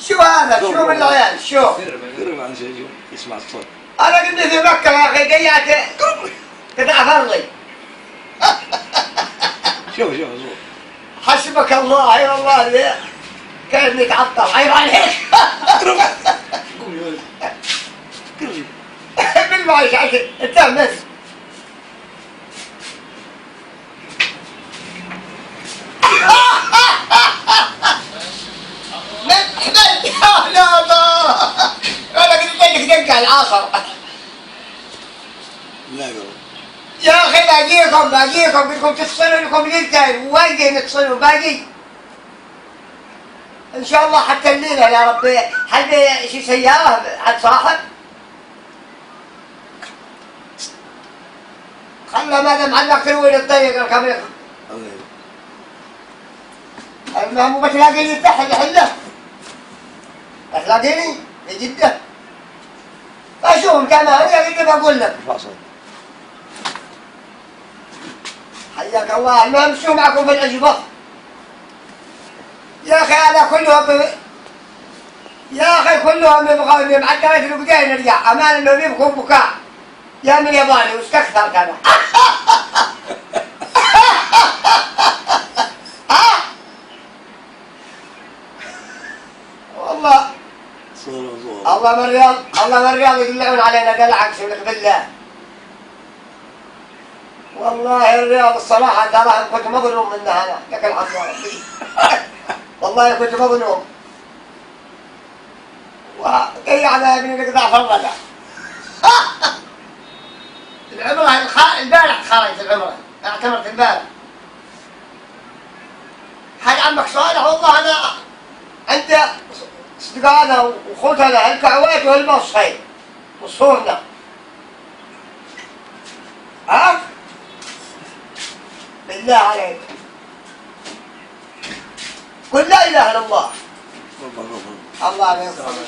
شو هذا؟ شو من العيال؟ شو؟ قرب عن شيء يسمع الصوت. انا كنت في مكة يا اخي قيعت تتعفر لي. شوف حسبك الله. اي والله كيف نتعطل. عيب عليك. قرب قوم يا ولد قرب بالمعيش عشان التهمس. لا انا كنت اديك دقه العصر. لا قرب يا اخي باجيكم بدكم تفصلوا لكم ليلتين وين نفصلوا باجي ان شاء الله حتى الليله يا ربي. حد شي سياره حد صاحب خلى ما دام عندك تروي الطريق الكبير. المهم مو بتلاقيني تحت حله تلاقيني في جده اشوفهم كمان يا قد بقول لك. حياك الله. المهم شو معكم في العجبة يا اخي؟ هذا كلهم يا اخي كلهم يبغون معدلات البداية نرجع امان انهم يبكوا بكاء يا من ياباني واستكثر كذا. والله الله من الرياض يدلعون علينا دلع اقسم لك بالله. والله الرياض الصراحة ترى كنت مظلوم منها أنا لك الحمد لله. والله كنت مظلوم. وقيعنا يا ابني نقطع فرقة. العمرة البارح خرجت العمرة اعتمرت البارح. حاج عمك صالح والله أنا أنت أصدقائنا وأخوتنا الكعوات والمصحي وصورنا. ها؟ بالله عليك قل لا اله الا الله. الله